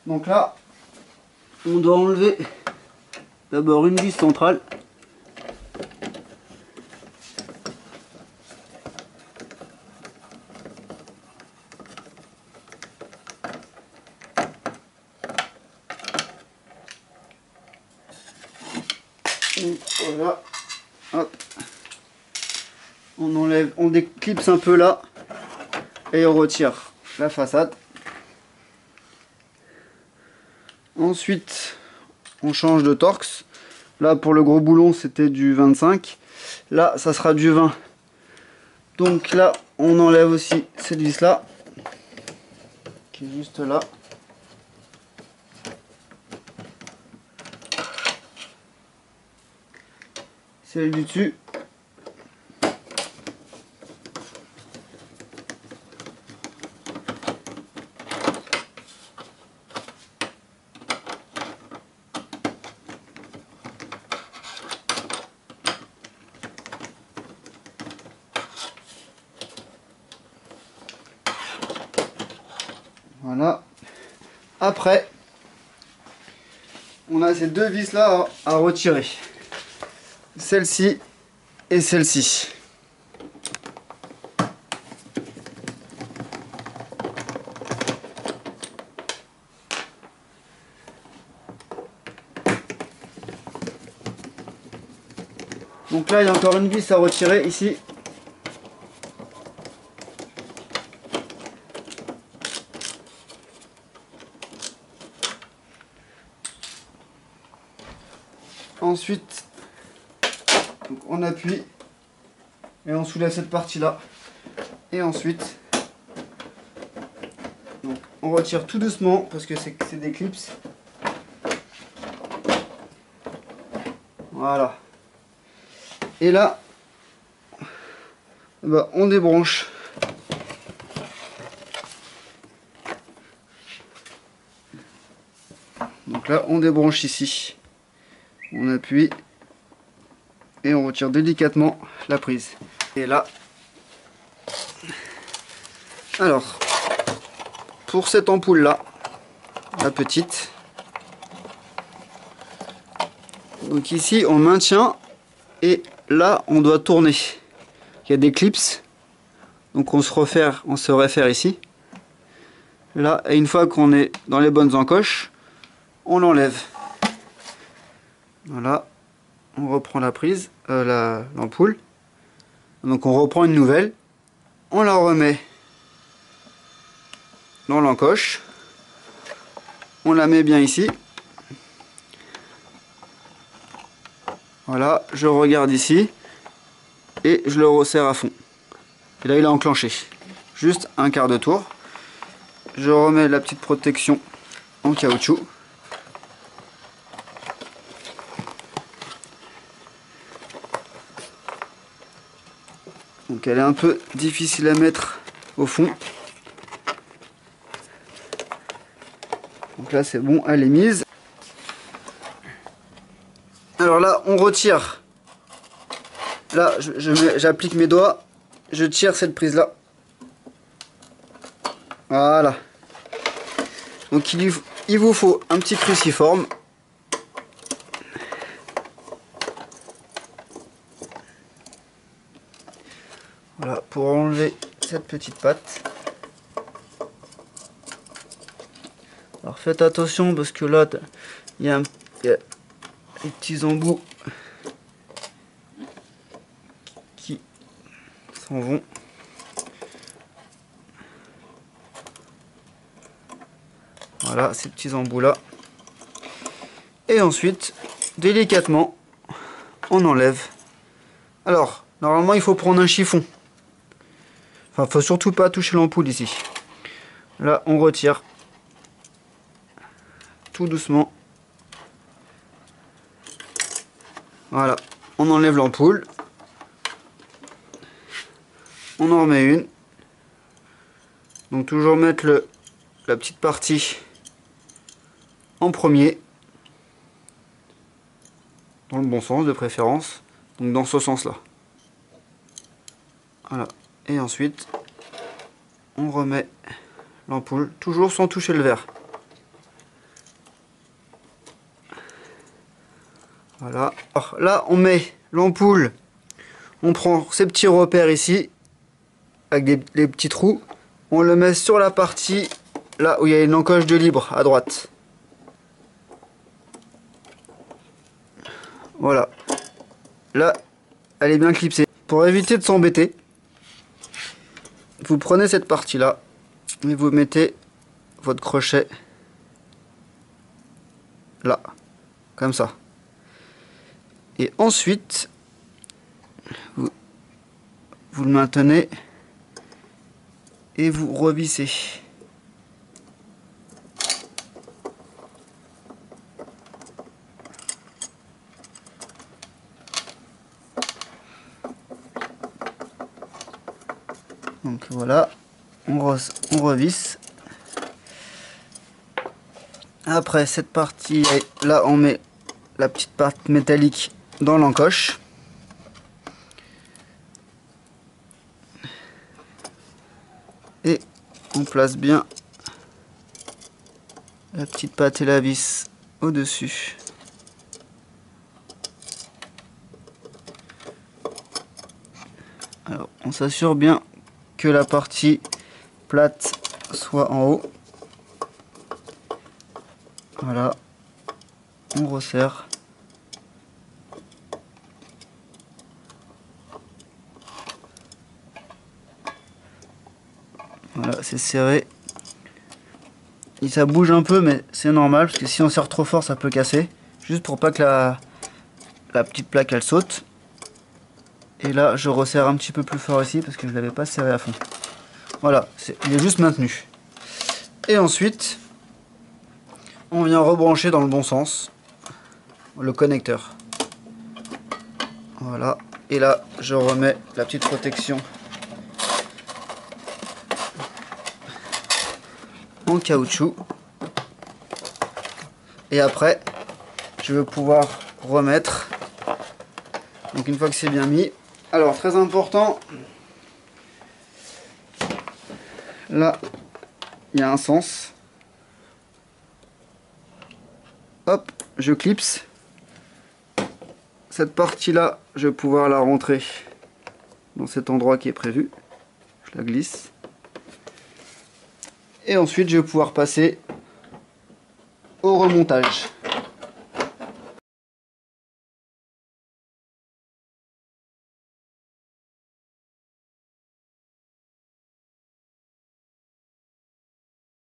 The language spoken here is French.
Donc là, on doit enlever d'abord une vis centrale. Voilà. Hop. On enlève, on déclipse un peu là et on retire la façade. Ensuite, on change de torx. Là, pour le gros boulon, c'était du 25. Là, ça sera du 20. Donc là, on enlève aussi cette vis là, qui est juste là. Celle du dessus. Voilà. Après, on a ces deux vis là à retirer. Celle-ci et celle-ci. Donc là, il y a encore une vis à retirer ici. Ensuite, donc on appuie et on soulève cette partie-là. Et ensuite, donc on retire tout doucement parce que c'est des clips. Voilà. Et là, bah, on débranche. Donc là, on débranche ici. On appuie et on retire délicatement la prise. Et là, alors, pour cette ampoule là, la petite, donc ici on maintient et là on doit tourner. Il y a des clips, donc on se réfère ici. Là, et une fois qu'on est dans les bonnes encoches, on l'enlève. Voilà, on reprend la prise, l'ampoule. Donc on reprend une nouvelle, on la remet dans l'encoche, on la met bien ici. Voilà, je regarde ici et je le resserre à fond. Et là il a enclenché. Juste un quart de tour. Je remets la petite protection en caoutchouc. Donc elle est un peu difficile à mettre au fond. Donc là c'est bon, elle est mise. Alors là on retire. Là j'applique mes doigts, je tire cette prise là. Voilà. Donc il vous faut un petit cruciforme. Voilà, pour enlever cette petite patte. Alors faites attention parce que là, il y a des petits embouts qui s'en vont. Voilà, ces petits embouts là. Et ensuite, délicatement, on enlève. Alors, normalement, il faut prendre un chiffon. Enfin, faut surtout pas toucher l'ampoule ici. Là, on retire tout doucement. Voilà, on enlève l'ampoule. On en remet une. Donc toujours mettre la petite partie en premier. Dans le bon sens de préférence. Donc dans ce sens là. Voilà. Et ensuite, on remet l'ampoule, toujours sans toucher le verre. Voilà. Alors là, on met l'ampoule. On prend ces petits repères ici, avec les petits trous. On le met sur la partie, là où il y a une encoche de libre, à droite. Voilà. Là, elle est bien clipsée. Pour éviter de s'embêter, vous prenez cette partie-là et vous mettez votre crochet là, comme ça. Et ensuite, vous le maintenez et vous revissez. Donc voilà, on revisse. Après cette partie, là on met la petite partie métallique dans l'encoche. Et on place bien la petite patte et la vis au-dessus. Alors on s'assure bien que la partie plate soit en haut. Voilà, on resserre. Voilà, c'est serré. Et ça bouge un peu, mais c'est normal, parce que si on serre trop fort, ça peut casser. Juste pour pas que la petite plaque, elle saute. Et là, je resserre un petit peu plus fort ici, parce que je l'avais pas serré à fond. Voilà, il est juste maintenu. Et ensuite, on vient rebrancher dans le bon sens le connecteur. Voilà. Et là, je remets la petite protection en caoutchouc. Et après, je vais pouvoir remettre. Donc une fois que c'est bien mis. Alors, très important. Là, il y a un sens. Hop, je clipse. Cette partie-là, je vais pouvoir la rentrer dans cet endroit qui est prévu. Je la glisse. Et ensuite, je vais pouvoir passer au remontage.